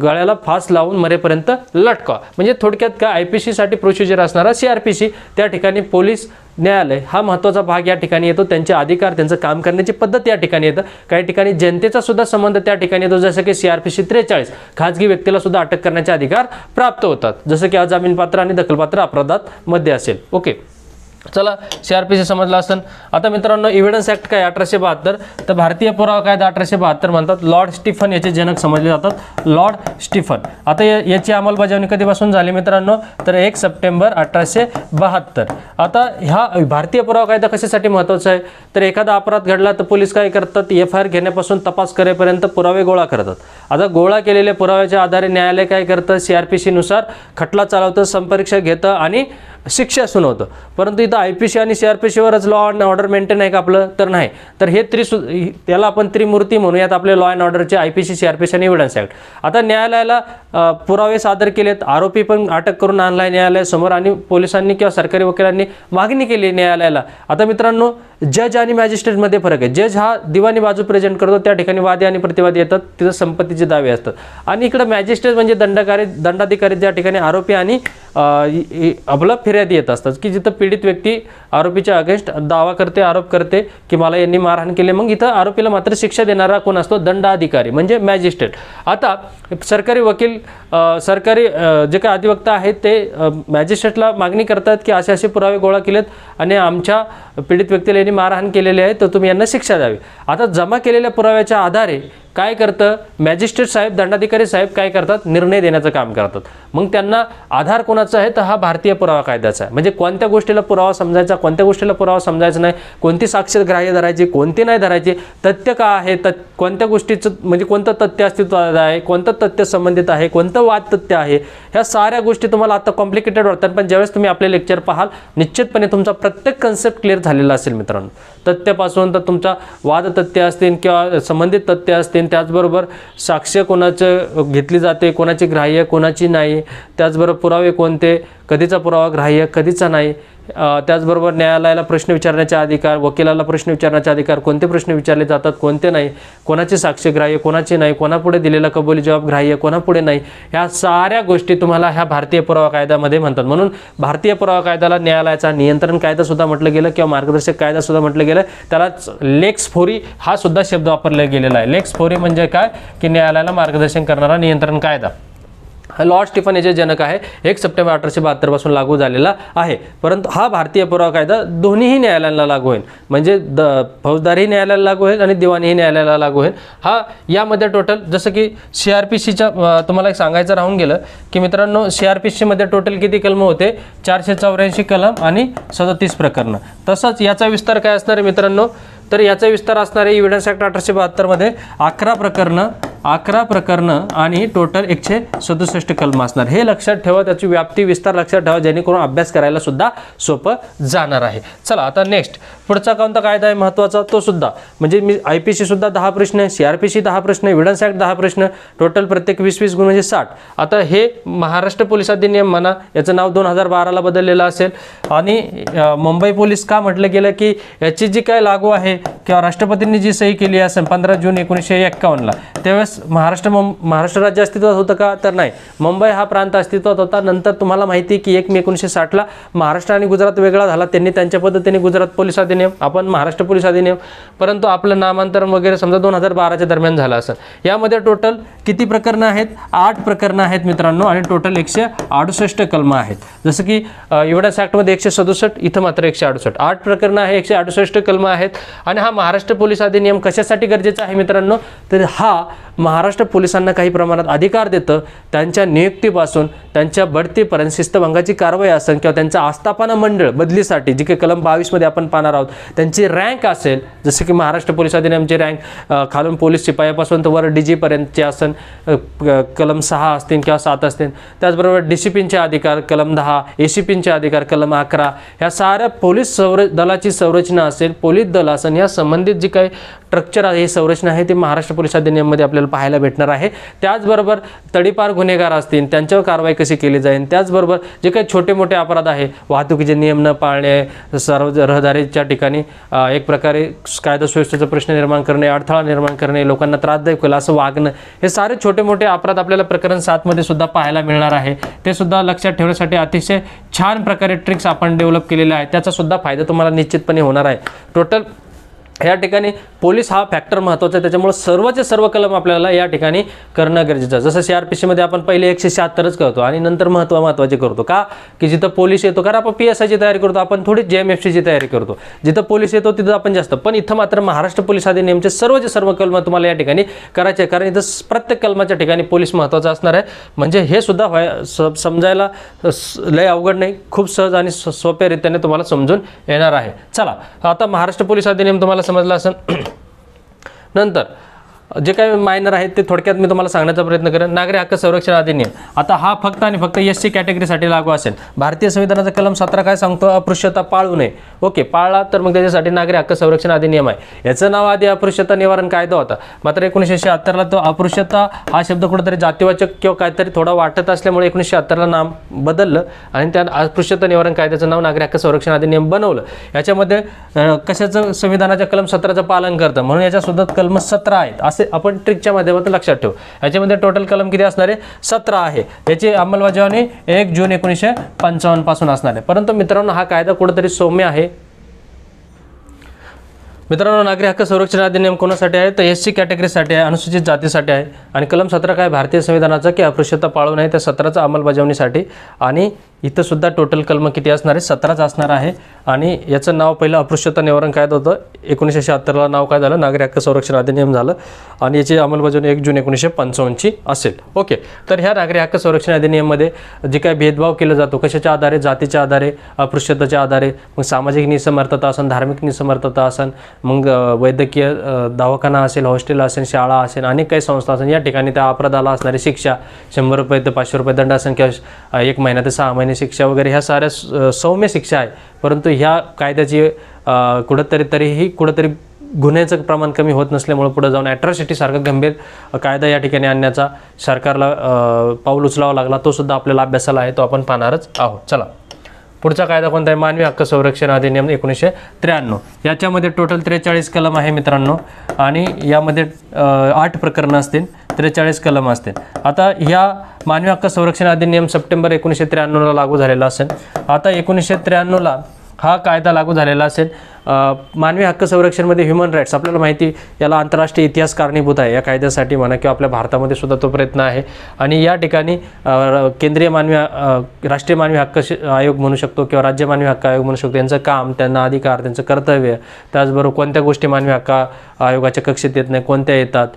गळ्याला फास लावून मरेपर्यंत लटका. म्हणजे थोडक्यात काय IPC साठी प्रोसिजर असणारा CRPC, त्या ठिकाणी पोलीस न्यायालय हा महत्त्वाचा भाग या ठिकाणी येतो. त्यांचे अधिकार, त्यांचं काम करण्याची पद्धत या ठिकाणी येतं. काही ठिकाणी जनतेचा सुद्धा संबंध त्या ठिकाणी येतो, जसं की CRPC 43 खाजगी व्यक्तीला सुद्धा अटक करण्याचे अधिकार प्राप्त होतात, जसं की अजामीनपात्र आणि दखलपात्र अपराधात मध्ये असेल. ओके, चला CRPC समजला असेल. आता मित्रांनो एव्हिडन्स ॲक्ट काय 1872, तर भारतीय पुरावा कायदा 1872 म्हणतात. लॉर्ड स्टीफन याचे जनक समजले जातात, लॉर्ड स्टीफन. आता याची अंमलबजावणी कधीपासून झाली मित्रांनो, तर 1 सप्टेंबर 1872. आता ह्या भारतीय पुरावा कायदा कशासाठी महत्त्वाचा आहे, तर एखादा अपराध घडला तर पोलीस काय करतात, FIR घेण्यापासून तपास करेपर्यंत पुरावे गोळा करतात. आता गोळा केलेल्या पुराव्याच्या आधारे न्यायालय काय करतं, CRPC नुसार खटला चालवतं, संपरीक्षा घेतं आणि शिक्षा सुनावतं. परंतु इथं IPC आणि CRPC वरच लॉ अँड ऑर्डर मेंटेन आहे का आपलं, तर नाही. तर हे त्याला आपण त्रिमूर्ती म्हणूयात आपले लॉ अँड ऑर्डरचे, IPC, CRPC आणि एव्हिडन्स ॲक्ट. आता न्यायालयाला पुरावे सादर केलेत, आरोपी पण अटक करून आणलाय न्यायालयासमोर आणि पोलिसांनी किंवा सरकारी वकिलांनी मागणी केली न्यायालयाला. आता मित्रांनो जज आणि मॅजिस्ट्रेटमध्ये फरक आहे. जज हा दिवाणी बाजू प्रेझेंट करतो, त्या ठिकाणी वादी आणि प्रतिवादी येतात, तिथं संपत्तीचे दावे असतात. आणि इकडे मॅजिस्ट्रेट म्हणजे दंडाधिकारी, त्या ठिकाणी आरोपी आणि आपला फिर्यादी येत असतात, की जिथं पीडित व्यक्ती आरोपीच्या अगेन्स्ट दावा करते, आरोप करते की मला यांनी मारहाण केली. मग इथं आरोपीला मात्र शिक्षा देणारा कोण असतो, दंडाधिकारी म्हणजे मॅजिस्ट्रेट. आता सरकारी वकील, सरकारी जे काही अधिवक्ता आहेत ते मॅजिस्ट्रेटला मागणी करतात की असे असे पुरावे गोळा केलेत आणि आमच्या पीडित व्यक्तीला यांनी मारहाण केलेली आहे, तर तुम्ही यांना शिक्षा द्यावी. आता जमा केलेल्या पुराव्याच्या आधारे काय करतं मॅजिस्ट्रेट साहेब, दंडाधिकारी साहेब काय करतात, निर्णय देण्याचं काम करतात. मग त्यांना आधार कोणाचा आहे, तर हा भारतीय पुरावा कायद्याचा आहे. म्हणजे कोणत्या गोष्टीला पुरावा समजायचा, कोणत्या गोष्टीला पुरावा समजायचा नाही, कोणती साक्ष ग्राह्य धरायची, कोणती नाही धरायची, तथ्य काय आहे, कोणत्या गोष्टीचं म्हणजे कोणतं तथ्य अस्तित्वात आहे, कोणतं तथ्य संबंधित आहे, कोणतं वाद तथ्य आहे, ह्या साऱ्या गोष्टी तुम्हाला आता कॉम्प्लिकेटेड वाटतात. पण ज्यावेळेस तुम्ही आपले लेक्चर पाहाल निश्चितपणे तुमचा प्रत्येक कन्सेप्ट क्लिअर झालेला असेल मित्रांनो. तथ्यापासून तर तुमचा वाद तथ्य असतील किंवा संबंधित तथ्य असतील, त्याचबरोबर साक्ष कोणाचं घेतली जाते, कोणाची ग्राह्य, कोणाची नाही, त्याचबरोबर पुरावे कोणते, कधीचा पुरावा ग्राह्य, कधीचा नाही, त्याचबरोबर न्यायालयाला प्रश्न विचारण्याचा अधिकार, वकिलाला प्रश्न विचारण्याचा अधिकार, कोणते प्रश्न विचारले जातात, कोणते नाही, कोणाची साक्ष ग्राह्य, कोणाची नाही, कोणापुढे दिलेला कबुली जबाब ग्राह्य, कोणापुढे नाही, ह्या साऱ्या गोष्टी तुम्हाला ह्या भारतीय पुरावा कायद्यामध्ये म्हणतात. म्हणून भारतीय पुरावा कायद्याला न्यायालयाचा नियंत्रण कायदा सुद्धा म्हटलं गेलं किंवा मार्गदर्शक कायदा सुद्धा म्हटलं गेलं. त्यालाच लेक्स फोरी हा सुद्धा शब्द वापरला गेलेला आहे. लेक्स फोरी म्हणजे काय, की न्यायालयाला मार्गदर्शन करणारा नियंत्रण कायदा. लॉर्ड स्टीफन याचे जनक आहे, 1 सप्टेंबर 1872 पासून लागू झालेला आहे. परंतु हा भारतीय पुरावा कायदा दोन्हीही न्यायालयांना लागू होईल, म्हणजे फौजदारी न्यायालयाला लागू होईल आणि दिवाणीही न्यायालयाला लागू होईल. हा यामध्ये टोटल जसं की CRPCच्या तुम्हाला एक सांगायचं राहून गेलं की मित्रांनो CRPCमध्ये टोटल किती कलम होते, 484 कलम आणि 37 प्रकरणं. तसंच याचा विस्तार काय असणार आहे मित्रांनो, तर याचा विस्तार असणार आहे एव्हिडन्स ॲक्ट 1872 मध्ये 11 प्रकरणं आणि टोटल 167 कलम असणार. हे लक्षात ठेवा, त्याची व्याप्ती विस्तार लक्षात ठेवा, जेणेकरून अभ्यास करायला सुद्धा सोपं जाणार आहे. चला आता नेक्स्ट पुढचा कोणता कायदा आहे महत्त्वाचा, तो सुद्धा म्हणजे मी IPC सुद्धा 10 प्रश्न, CRPC 10 प्रश्न, एव्हिडन्स ॲक्ट 10 प्रश्न, टोटल प्रत्येक 20-20 गुण म्हणजे 60. आता हे महाराष्ट्र पोलीस अधिनियम म्हणा, याचं नाव 2012ला बदललेलं असेल. आणि मुंबई पोलीस का म्हटलं गेलं की याची जी काय लागू आहे किंवा राष्ट्रपतींनी जी सही केली असेल 15 जून 1951ला, त्यावेळेस महाराष्ट्र राज्य अस्तित्वात होतं का, तर नाही. मुंबई हा प्रांत अस्तित्वात होता. नंतर तुम्हाला माहिती की 1 मे 1960ला महाराष्ट्र आणि गुजरात वेगळा झाला. त्यांनी त्यांच्या पद्धतीने गुजरात पोलीस अधिनियम, आपण महाराष्ट्र पोलीस अधिनियम, परंतु आपलं नामांतरण वगैरे समजा 2012च्या दरम्यान झालं असेल. यामध्ये टोटल किती प्रकरणं आहेत, 8 प्रकरणं आहेत मित्रांनो आणि टोटल 168 कलम आहेत. जसं की एव्हिडन्स ॲक्टमध्ये 167, इथं मात्र 168. 8 प्रकरणं आहे, 168 कलम आहेत. आणि हा महाराष्ट्र पोलीस अधिनियम कशासाठी गरजेचा आहे मित्रांनो, तर हा महाराष्ट्र पोलिसांना काही प्रमाणात अधिकार देतं, त्यांच्या नियुक्तीपासून त्यांच्या बढतीपर्यंत शिस्तभंगाची कारवाई असेल किंवा त्यांचा आस्थापना मंडळ बदलीसाठी जी काही कलम 22 मध्ये आपण पाहणार आहोत त्यांची रँक असेल, जसे की महाराष्ट्र पोलीस अधिनियमची रँक खालून पोलीस शिपायापासून तर वर DG पर्यंतचे असेल, कलम 6 असतील किंवा 7 असतील. त्याचबरोबर DCPचे अधिकार कलम 10, ACPचे अधिकार कलम 11, ह्या साऱ्या पोलीस दलाची संरचना असेल, पोलीस दल असेल, या संबंधित जी काही स्ट्रक्चर आहे, ही संरचना आहे, ती महाराष्ट्र पोलीस अधिनियममध्ये आपल्याला आपल्याला पाहायला भेटणार आहे। त्याचबरोबर तडीपार गुन्हेगार असतील त्यांच्यावर कारवाई कशी केली जाईल, त्याचबरोबर जे काही छोटे मोठे अपराध आहे, वाहतुकीचे नियम न पाळणे, सर्व रहदारीच्या ठिकाणी एक प्रकारे कायदा सुव्यवस्थेचा प्रश्न निर्माण करणे, अडथळा निर्माण करणे, लोकांना त्रासदायक होईल असं वागणं, हे सारे छोटे मोठे अपराध आपल्याला प्रकरण 7 मध्ये सुद्धा पाहायला मिळणार आहे। ते सुद्धा लक्षात ठेवण्यासाठी अतिशय छान प्रकारे ट्रिक्स आपण डेव्हलप केलेले आहेत, त्याचा सुद्धा फायदा तुम्हाला निश्चितपणे होणार आहे। टोटल या ठिकाणी पोलीस हा फॅक्टर महत्त्वाचा आहे, त्याच्यामुळे सर्वचे सर्व कलम आपल्याला या ठिकाणी करणं गरजेचं आहे। जसं CRPC मध्ये आपण पहिले 176च करतो आणि नंतर महत्त्वाचे करतो का, की जिथं पोलीस येतो, कारण आपण PSI ची तयारी करतो, आपण थोडी JMFC ची तयारी करतो, जिथं पोलीस येतो तिथं आपण जास्त, पण इथं मात्र महाराष्ट्र पोलीस अधिनियमचे सर्वचे सर्व कलम तुम्हाला या ठिकाणी करायचे आहे, कारण इथं प्रत्येक कलमाच्या ठिकाणी पोलीस महत्त्वाचा असणार आहे। म्हणजे हे सुद्धा समजायला लय अवघड नाही, खूप सहज आणि सोप्या रीतीने तुम्हाला समजून येणार आहे। चला, आता महाराष्ट्र पोलीस अधिनियम तुम्हाला समजला असेल। नंतर जे काही मायनर आहेत ते थोडक्यात मी तुम्हाला सांगण्याचा प्रयत्न करेन। नागरी हक्क संरक्षण अधिनियम, आता हा फक्त आणि फक्त SC कॅटेगरीसाठी लागू असेल। भारतीय संविधानाचा कलम 17 काय सांगतो, अस्पृश्यता पाळू नये। ओके, पाळला तर मग त्याच्यासाठी नागरी हक्क संरक्षण अधिनियम आहे। याचं नाव आधी अस्पृश्यता निवारण कायदा होता, मात्र 1976 ला तो अस्पृश्यता हा शब्द कुठेतरी जातीवाचक किंवा काहीतरी थोडा वाटत असल्यामुळे 1976 ला नाम बदललं आणि त्या अस्पृश्यता निवारण कायद्याचं नाव नागरी हक्क संरक्षण अधिनियम बनवलं। याच्यामध्ये कशाचं, संविधानाच्या कलम 17चं पालन करतं, म्हणून याच्या सुद्धा कलम 17 आहेत असे आपण ट्रिकच्या माध्यमातून लक्षात ठेवू। याच्यामध्ये टोटल कलम किती असणार आहे, 17 आहे। याची अंमलबजावणी 1 जून 1955 पासून असणार आहे। परंतु मित्रांनो, हा कायदा कुठेतरी सौम्य आहे। मित्रांनो, नागरी हक्क संरक्षण अधिनियम कोणासाठी आहे, तर SC कॅटेगरीसाठी आहे, अनुसूचित जातीसाठी आहे। आणि कलम 17 काय, भारतीय संविधानाचा की अस्पृश्यता पाळू नये त्या 17च्या अंमलबजावणीसाठी। आणि इथं सुद्धा टोटल कलम किती असणार आहे, 17च असणार आहे। आणि याचं नाव पहिलं अस्पृश्यता निवारण कायदा होतं, 1976 ला नाव काय झालं, नागरी हक्क संरक्षण अधिनियम झालं आणि याची अंमलबजावणी 1 जून 1955 असेल। ओके, तर ह्या नागरी हक्क संरक्षण अधिनियममध्ये जे काही भेदभाव केला जातो, कशाच्या आधारे, जातीच्या आधारे, अस्पृश्यतेच्या आधारे, मग सामाजिक निसमर्थता असेल, धार्मिक निसमर्थता असेल, मग वैद्यकीय दवाखाना असेल, हॉस्टेल असेल, शाळा असेल, अनेक काही संस्था असेल, या ठिकाणी त्या अपराधाला असणारी शिक्षा 100 रुपये ते 500 रुपये दंड असेल किंवा 1 महिना ते 6 महिने शिक्षा वगैरे, ह्या साऱ्या सौम्य शिक्षा आहे। परंतु ह्या कायद्याची कुठंतरी गुन्ह्याचं प्रमाण कमी होत नसल्यामुळे पुढे जाऊन ॲट्रॉसिटी सारखा गंभीर कायदा या ठिकाणी आणण्याचा सरकारला पाऊल उचलावा लागला, तो सुद्धा आपल्याला अभ्यासाला आहे, तो आपण पाहणारच आहोत। चला, पुढचा कायदा कोणता आहे, मानवी हक्क संरक्षण अधिनियम 1993। याच्यामध्ये टोटल 43 कलम आहे मित्रांनो, आणि यामध्ये 8 प्रकरणं असतील, 43 कलम असतील। आता ह्या मानवी हक्क संरक्षण अधिनियम सप्टेंबर 1993 ला लागू झालेला असेल। आता 1993 ला हा कायदा लागू झालेला असेल। मानवी हक्क संरक्षणमध्ये ह्युमन राईट्स, आपल्याला माहिती, याला आंतरराष्ट्रीय इतिहास कारणीभूत आहे या कायद्यासाठी म्हणा, किंवा आपल्या भारतामध्ये सुद्धा तो प्रयत्न आहे। आणि या ठिकाणी केंद्रीय राष्ट्रीय मानवी हक्क आयोग म्हणू शकतो किंवा राज्य मानवी हक्क आयोग म्हणू शकतो, यांचं काम, त्यांना अधिकार, त्यांचं कर्तव्य, त्याचबरोबर कोणत्या गोष्टी मानवी हक्क आयोगाच्या कक्षेत येत नाही, कोणत्या येतात,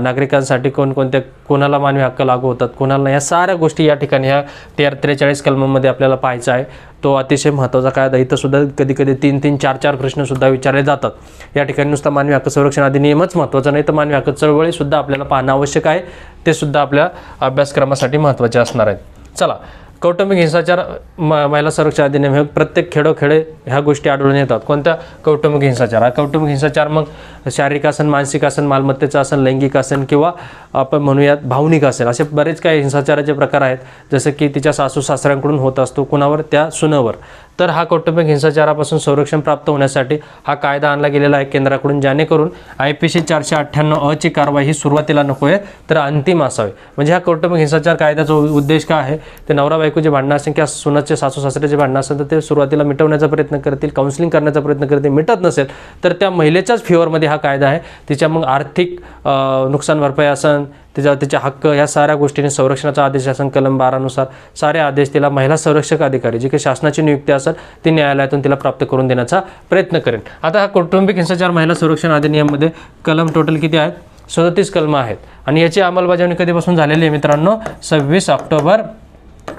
नागरिकांसाठी कोणाला मानवी हक्क लागू होतात, कोणाला नाही, या साऱ्या गोष्टी या ठिकाणी ह्या 43 कलमांमध्ये आपल्याला पाहायचं आहे। तो अतिशय महत्त्वाचा कायदा। इथं सुद्धा कधी 3-3, 4-4 प्रश्न सुद्धा विचारले जातात। या ठिकाणी नुसता मानवी हक्क संरक्षण अधिनियमच महत्त्वाचा नाही, तर मानवी हक्क चळवळी सुद्धा आपल्याला पाहणं आवश्यक आहे, ते सुद्धा आपल्या अभ्यासक्रमासाठी महत्त्वाचे असणार आहेत। चला, कौटुंबिक हिंसाचार महिला संरक्षण अधिनियम, हे प्रत्येक खेडोखेडे ह्या गोष्टी आढळून येतात। कोणत्या, कौटुंबिक हिंसाचार। हा कौटुंबिक हिंसाचार मग शारीरिक असेल, मानसिक असेल, मालमत्तेचं असेल, लैंगिक असेल, किंवा आपण म्हणूयात भावनिक असेल, असे बरेच काही हिंसाचाराचे प्रकार आहेत। जसं की तिच्या सासू सासऱ्यांकडून होत असतो, कुणावर, त्या सुनावर। तर हा कौटुंबिक हिंसाचारापासून संरक्षण प्राप्त होण्यासाठी हा कायदा आणला गेलेला आहे केंद्राकडून, जेणेकरून IPC 498 ची कारवाई ही सुरुवातीला नको आहे तर अंतिम असावी। म्हणजे हा कौटुंबिक हिंसाचार कायद्याचा उद्देश काय आहे, ते नवरा बायकोचे भांडणं असेल किंवा सुनाचे सासू सासऱ्याचे भांडणं असेल तर ते सुरुवातीला मिटवण्याचा प्रयत्न करतील, काउन्सिलिंग करण्याचा प्रयत्न करतील। मिटत नसेल तर त्या महिलेच्याच फेवरमध्ये हा कायदा आहे, तिच्या मग आर्थिक नुकसान भरपाई असेल, तिचे हक्क, ह्या साऱ्या गोष्टींनी संरक्षणाचा आदेश असेल कलम 12 नुसार सारे आदेश तिला महिला संरक्षक अधिकारी, जी काही शासनाची नियुक्ती असेल ती न्यायालयातून तिला प्राप्त करून देण्याचा प्रयत्न करेन। आता हा कौटुंबिक हिंसाचार महिला संरक्षण अधिनियममध्ये कलम टोटल किती आहेत, 37 कलम आहेत। आणि याची अंमलबजावणी कधीपासून झालेली आहे मित्रांनो, 26 ऑक्टोबर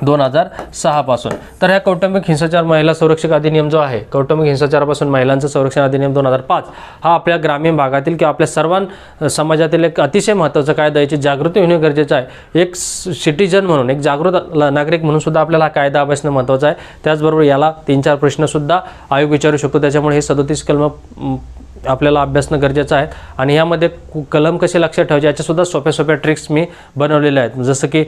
2006 पासून। तर ह्या कौटुंबिक हिंसाचार महिला संरक्षक अधिनियम जो आहे, कौटुंबिक हिंसाचारापासून महिलांचं संरक्षण अधिनियम 2005, हा आपल्या ग्रामीण भागातील किंवा आपल्या सर्व समाजातील एक अतिशय महत्त्वाचा कायदा, याची जागृती होणे गरजेचं आहे। एक सिटीजन म्हणून, एक जागृत नागरिक म्हणून सुद्धा आपल्याला हा कायदा अभ्यासणं महत्त्वाचं आहे। त्याचबरोबर याला 3-4 प्रश्नसुद्धा आयोग विचारू शकतो, त्याच्यामुळे हे 37 कलम आपल्याला अभ्यासणं गरजेचं आहे. आणि यामध्ये कलम कसे लक्षात ठेवायचे याच्यासुद्धा सोप्या सोप्या ट्रिक्स मी बनवलेल्या आहेत. जसं की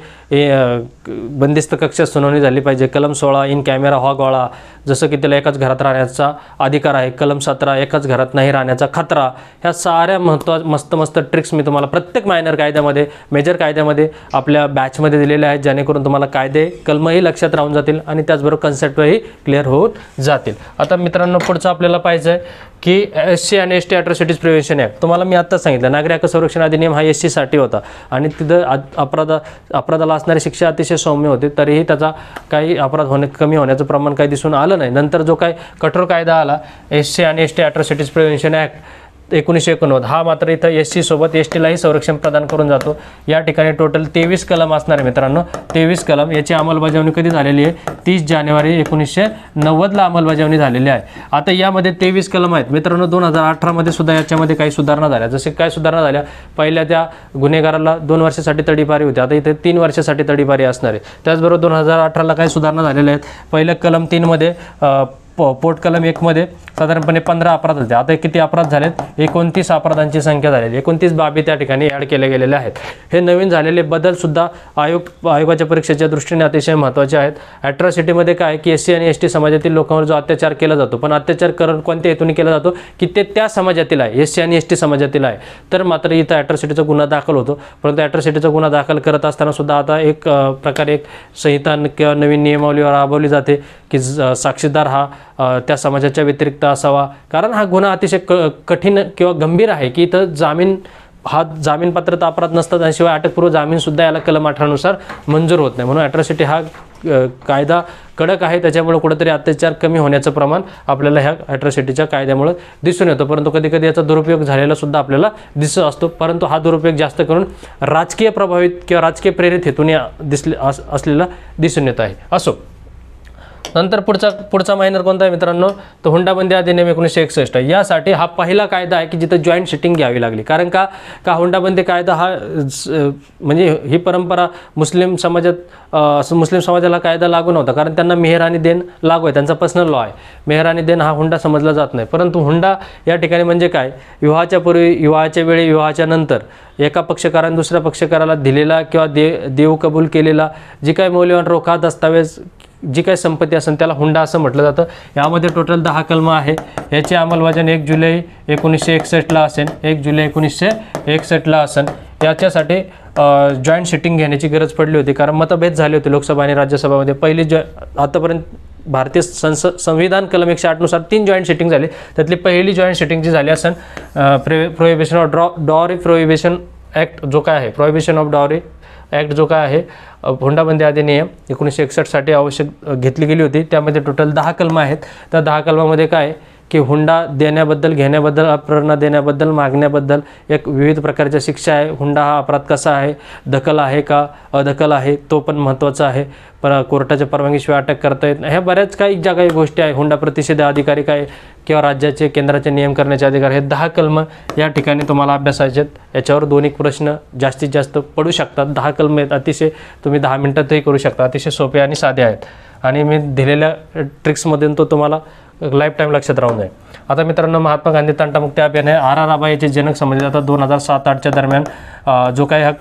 बंदिस्त कक्षात सुनावणी झाली पाहिजे, कलम 16 इन कॅमेरा हॉगवाळा, जसं की त्याला एकाच घरात राहण्याचा अधिकार आहे, कलम 17 एकाच घरात नाही राहण्याचा खतरा. ह्या साऱ्या मस्त ट्रिक्स मी तुम्हाला प्रत्येक मायनर कायद्यामध्ये, मेजर कायद्यामध्ये आपल्या बॅचमध्ये दिलेल्या आहेत, जेणेकरून तुम्हाला कायदे कलमही लक्षात राहून जातील आणि त्याचबरोबर कन्सेप्टही क्लिअर होऊन जातील. आता मित्रांनो पुढचं आपल्याला पाहिजे आहे की SC आणि ST ॲट्रॉसिटीज प्रिव्हेन्शन ॲक्ट. तुम्हाला मी आत्ताच सांगितलं नागरी हक्क संरक्षण अधिनियम हा SC साठी होता आणि तिथं अपराधाला असणारी शिक्षा अतिशय सौम्य होती, तरीही त्याचा काही अपराध कमी होण्याचं प्रमाण काही दिसून आलं नाही. नंतर जो काही कठोर कायदा आला SC आणि ST ॲट्रॉसिटीज प्रिव्हेन्शन ॲक्ट 1989, हा मात्र इथं SC सोबत STलाही संरक्षण प्रदान करून जातो. या ठिकाणी टोटल 23 कलम असणार आहे मित्रांनो, 23 कलम. याची अंमलबजावणी कधी झालेली आहे? 30 जानेवारी 1990ला अंमलबजावणी झालेली आहे. आता यामध्ये 23 कलम आहेत मित्रांनो. 2018मध्ये सुद्धा याच्यामध्ये काही सुधारणा झाल्या. जसे काय सुधारणा झाल्या? पहिल्या त्या गुन्हेगाराला 2 वर्षासाठी तडीपारी होती, आता इथे 3 वर्षासाठी तडीपारी असणार आहे. त्याचबरोबर 2018ला काही सुधारणा झालेल्या आहेत. पहिल्या कलम 3मध्ये पोट कलम 1मध्ये साधारणपणे 15 अपराध होते, आता किती अपराध झालेत? 29 अपराधांची संख्या झालेली, 29 बाबी त्या ठिकाणी ॲड केल्या गेलेल्या आहेत. हे नवीन झालेले बदलसुद्धा आयोगाच्या परीक्षेच्या दृष्टीने अतिशय महत्त्वाचे आहेत. ॲट्रॉसिटीमध्ये काय की SC आणि ST समाजातील लोकांवर जो अत्याचार केला जातो, पण अत्याचार कोणत्या हेतूने केला जातो की ते त्या समाजातील आहे, SC आणि ST समाजातील आहे, तर मात्र इथं ॲट्रॉसिटीचा गुन्हा दाखल होतो. परंतु ॲट्रॉसिटीचा गुन्हा दाखल करत असताना सुद्धा आता एक प्रकारे एक संहिता किंवा नवीन नियमावली राबवली जाते की साक्षीदार हा त्या समाजाच्या व्यतिरिक्त असावा, कारण हा गुन्हा अतिशय कठीण किंवा गंभीर आहे की इथं जामीनपात्रता अपराध नसतात आणि शिवाय अटकपूर्व जामीनसुद्धा याला कलम 18 नुसार मंजूर होत नाही. म्हणून ॲट्रॉसिटी हा कायदा कडक आहे, त्याच्यामुळे कुठेतरी अत्याचार कमी होण्याचं प्रमाण आपल्याला ह्या ॲट्रॉसिटीच्या कायद्यामुळे दिसून येतं. परंतु कधी याचा दुरुपयोग झालेला सुद्धा आपल्याला दिसत असतो, परंतु हा दुरुपयोग जास्त करून राजकीय प्रभावित किंवा राजकीय प्रेरित हेतूने असलेला दिसून येत आहे. असो, नंतर पुढचा मायनर कोणता आहे मित्रांनो? तर हुंडाबंदी अधिनियम 1961. यासाठी हा पहिला कायदा आहे की जिथं जॉईंट सिटिंग घ्यावी लागली. कारण का हुंडाबंदी कायदा हा म्हणजे ही परंपरा मुस्लिम समाजाला कायदा लागू नव्हता, कारण त्यांना मेहर आणि देण लागू आहे, त्यांचा पर्सनल लॉ आहे. मेहर आणि देण हा हुंडा समजला जात नाही. परंतु हुंडा या ठिकाणी म्हणजे काय? विवाहाच्या पूर्वी, विवाहाच्या वेळी, विवाहाच्या नंतर एका पक्षकाराने दुसऱ्या पक्षकाराला दिलेला किंवा देऊ कबूल केलेला जी काही मौल्यवान रोखा दस्तावेज जी काही संपत्ती असेल त्याला हुंडा असं म्हटलं जातं. यामध्ये टोटल 10 कलम आहे. याची अंमलबजावणी 1 जुलै 1961ला असेल, 1 जुलै 1961ला असेल. याच्यासाठी जॉईंट सिटिंग घेण्याची गरज पडली होती, कारण मतभेद झाले होते लोकसभा आणि राज्यसभामध्ये. पहिली आतापर्यंत भारतीय संविधान कलम 108 नुसार 3 जॉईंट सिटिंग झाली. त्यातली पहिली जॉईंट सिटिंग जी झाली असेल prohibition of dowry prohibition act जो काय आहे, प्रोहिबिशन ऑफ डॉरी ॲक्ट जो काय आहे, हुंडाबंदी अधिनियम 1961साठी आवश्यक घेतली गेली होती. त्यामध्ये टोटल 10 कलम आहेत. त्या 10 कलमामध्ये काय की हुंडा देण्याबद्दल, घेण्याबद्दल, प्रेरणा देण्याबद्दल, मागण्याबद्दल एक विविध प्रकारच्या शिक्षा आहे. हुंडा हा अपराध कसा आहे, दखल आहे का अदखल आहे, तो पण महत्त्वाचा आहे. कोर्टाच्या परवानगीशिवाय अटक करता येत नाही. ह्या बऱ्याच काही ज्या काही गोष्टी आहे, हुंडा प्रतिषेध अधिकारी काय किंवा राज्याचे केंद्राचे नियम करण्याचे अधिकार, हे 10 कलम या ठिकाणी तुम्हाला अभ्यासायचे आहेत. याच्यावर 2 प्रश्न जास्तीत जास्त पडू शकतात. 10 कलम आहेत, अतिशय तुम्ही 10 मिनिटातही करू शकता, अतिशय सोपे आणि साधे आहेत. आणि मी दिलेल्या ट्रिक्समधून तो तुम्हाला लाईफ टाईम लक्षात राहून जाईल. आता मित्रांनो, महात्मा गांधी तंटामुक्ती अभियान आहे. RR आबा याचे जनक समजले जातात. 2007-08च्या दरम्यान जो काही हा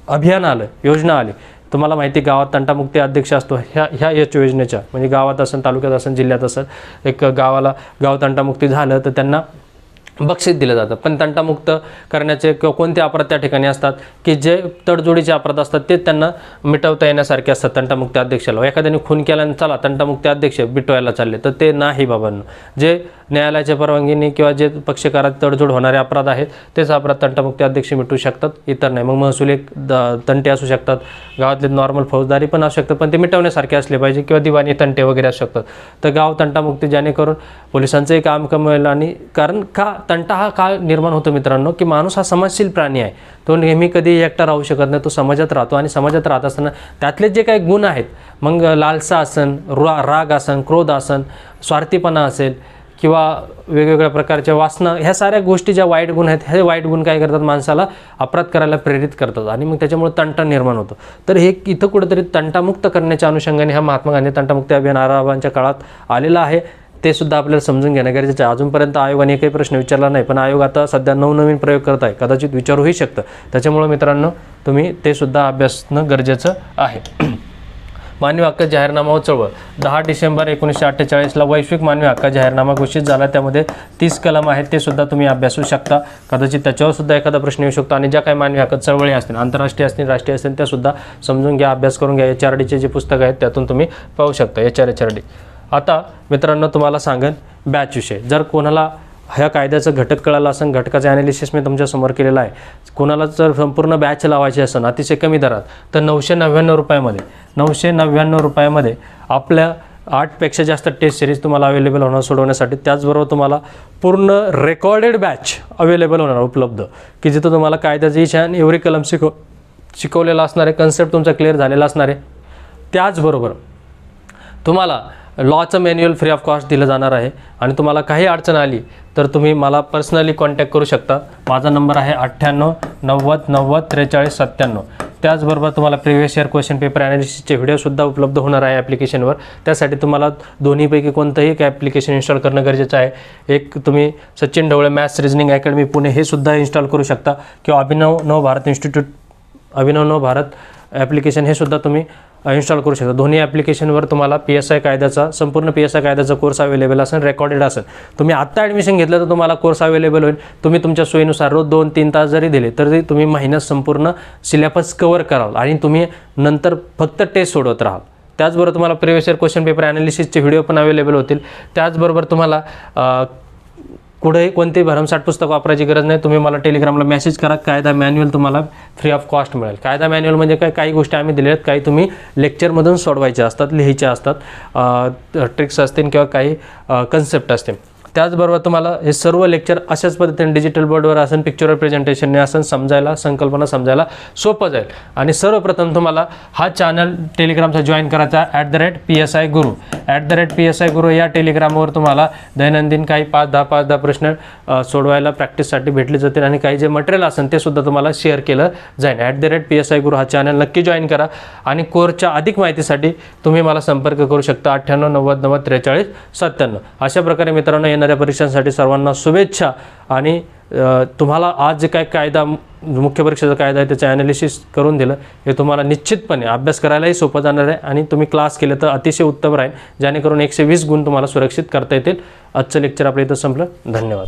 अभियान आलं, योजना आली, तुम्हाला माहिती गावात तंटामुक्ती अध्यक्ष असतो. ह्या योजनेच्या म्हणजे गावात असेल, तालुक्यात असेल, जिल्ह्यात असेल, एक गाव तंटामुक्ती झालं तर त्यांना बक्षीस दिलं जातं. पण तंटामुक्त करण्याचे किंवा कोणते अपराध त्या ठिकाणी असतात की जे तडजोडीचे अपराध असतात ते त्यांना मिटवता येण्यासारखे असतात तंटामुक्ती अध्यक्षाला. एखाद्याने खून केला आणि चला तंटामुक्ती अध्यक्ष मिटवायला चालले, तर ते नाही बाबांनो. जे न्यायालयाच्या परवानगीने किंवा जे पक्षकारात तडजोड होणारे अपराध आहेत तेच अपराध तंटामुक्ती अध्यक्ष मिटवू शकतात, इतर नाही. मग महसुली तंटे असू शकतात, गावातले नॉर्मल फौजदारी पण असू शकतात, पण ते मिटवण्यासारखे असले पाहिजे, किंवा दिवाणी तंटे वगैरे असू शकतात. तर गाव तंटामुक्ती जेणेकरून पोलिसांचंही काम कमी होईल. आणि कारण का तंटा हा का निर्माण होतो मित्रांनो, की माणूस हा समाजशील प्राणी आहे. तो नेहमी कधी एकटा राहू शकत नाही, तो समाजात राहतो. आणि समाजात राहत असताना त्यातले जे काही गुण आहेत, मग लालसा असन, राग असन, क्रोध असन, स्वार्थीपणा असेल किंवा वेगवेगळ्या प्रकारच्या वासना, ह्या साऱ्या गोष्टी ज्या वाईट गुण आहेत, हे वाईट गुण काय करतात, माणसाला अपराध करायला प्रेरित करतात आणि मग त्याच्यामुळे तंटा निर्माण होतो. तर हे इथं कुठेतरी तंटामुक्त करण्याच्या अनुषंगाने हा महात्मा गांधी तंटामुक्ती अभियान आराबांच्या काळात आलेला आहे. ते सुद्धा आपल्याला समजून घेणं गरजेचं आहे. अजूनपर्यंत आयोगाने एकही प्रश्न विचारला नाही, पण आयोग आता सध्या नवनवीन प्रयोग करत आहे, कदाचित विचारूही शकतं. त्याच्यामुळे मित्रांनो तुम्ही ते सुद्धा अभ्यासणं गरजेचं आहे. मानवी हक्क जाहीरनामा व चळवळ 10 डिसेंबर 1948ला वैश्विक मानवी हक्क जाहीरनामा घोषित झाला. त्यामध्ये 30 कलम आहेत, ते सुद्धा तुम्ही अभ्यासू शकता. कदाचित त्याच्यावर सुद्धा एखादा प्रश्न येऊ शकतो. आणि ज्या काही मानवी हक्क चळवळी असतील, आंतरराष्ट्रीय असतील, राष्ट्रीय असतील, त्या सुद्धा समजून घ्या, अभ्यास करून घ्या. HRDचे जे पुस्तक आहेत त्यातून तुम्ही पाहू शकता, HRD. आता मित्रांनो तुम्हाला सांगेन बॅच विषय. जर कोणाला ह्या कायद्याचं घटक कळालं असेल, घटकाचं ॲनालिसिस मी तुमच्यासमोर केलेलं आहे. कोणाला जर संपूर्ण बॅच लावायची असेल अतिशय कमी दरात, तर 999 रुपयामध्ये 999 रुपयामध्ये आपल्या 8पेक्षा जास्त टेस्ट सिरीज तुम्हाला अवेलेबल होणार सोडवण्यासाठी. त्याचबरोबर तुम्हाला पूर्ण रेकॉर्डेड बॅच अवेलेबल होणार उपलब्ध, की जिथं तुम्हाला कायद्याचं ईच आणि एव्हरी कलम शिकवलेला असणार आहे, कन्सेप्ट तुमचा क्लिअर झालेला असणार आहे. त्याचबरोबर तुम्हाला लॉचं मॅन्युअल फ्री ऑफ कॉस्ट दिलं जाणार आहे. आणि तुम्हाला काही अडचण आली तर तुम्ही मला पर्सनली कॉन्टॅक्ट करू शकता. माझा नंबर आहे 98 90 90 43 97. त्याचबरोबर तुम्हाला प्रिव्हियस इयर क्वेश्चन पेपर ॲनालिसिसचे व्हिडिओसुद्धा उपलब्ध होणार आहे ॲप्लिकेशनवर. त्यासाठी तुम्हाला दोन्हीपैकी कोणतंही एक ॲप्लिकेशन इन्स्टॉल करणं गरजेचं आहे. एक तुम्ही Sachin Dhawale maths reasoning academy Pune हे सुद्धा इन्स्टॉल करू शकता, किंवा अभिनव नव भारत ॲप्लिकेशन हे सुद्धा तुम्ही इन्स्टॉल करू शकता. दोन्ही ॲप्लिकेशनवर तुम्हाला PSI कायद्याचा संपूर्ण PSI कायद्याचा कोर्स अवेलेबल असेल, रेकॉर्डेड असेल. तुम्ही आत्ता ॲडमिशन घेतलं तर तुम्हाला कोर्स अवेलेबल होईल. तुम्ही तुमच्या सोयीनुसार रोज 2-3 तास जरी दिले तरी तुम्ही महिन्यात संपूर्ण सिलेबस कवर कराल आणि तुम्ही नंतर फक्त टेस्ट सोडवत राहाल. त्याचबरोबर तुम्हाला प्रिव्हियस इयर क्वेश्चन पेपर ॲनालिसिसचे व्हिडिओ पण अवेलेबल होतील. त्याचबरोबर तुम्हाला कुठेही कोणतेही भरमसाठ पुस्तक वापरायची गरज नाही. तुम्ही मला टेलिग्रामला मेसेज करा, कायदा मॅन्युअल तुम्हाला फ्री ऑफ कॉस्ट मिळेल. कायदा मॅन्युअल म्हणजे काय, काही गोष्टी आम्ही दिलेल्या आहेत, काही तुम्ही लेक्चरमधून सोडवायच्या असतात, लिहायच्या असतात, ट्रिक्स असतील किंवा काही कन्सेप्ट असतील. त्याचबरोबर तुम्हाला हे सर्व लेक्चर अशाच पद्धतीने डिजिटल बोर्डवर असेल, पिक्चरवर प्रेझेंटेशनने असेल, समजायला संकल्पना समजायला सोपं जाईल. आणि सर्वप्रथम तुम्हाला हा चॅनल टेलिग्रामचा जॉईन करायचा @PSI गुरु @PSI गुरु या टेलिग्रामवर तुम्हाला दैनंदिन काही 5-10 प्रश्न सोडवायला प्रॅक्टिससाठी भेटले जातील. आणि काही जे मटेरियल असेल ते सुद्धा तुम्हाला शेअर केलं जाईल. @PSI गुरु हा चॅनल नक्की जॉईन करा. आणि कोर्सच्या अधिक माहितीसाठी तुम्ही मला संपर्क करू शकता 98 90 90 43 97. अशा प्रकारे मित्रांनो येणाऱ्या परीक्षांसाठी सर्वांना शुभेच्छा. आणि तुम्हाला आज जे काय कायदा मुख्य परीक्षेचा कायदा आहे त्याचं ॲनालिसिस करून दिलं, हे तुम्हाला निश्चितपणे अभ्यास करायलाही सोपं जाणार आहे. आणि तुम्ही क्लास केले तर अतिशय उत्तम राहील, जेणेकरून 120 गुण तुम्हाला सुरक्षित करता येतील. आजचं लेक्चर आपल्या इथं संपलं. धन्यवाद.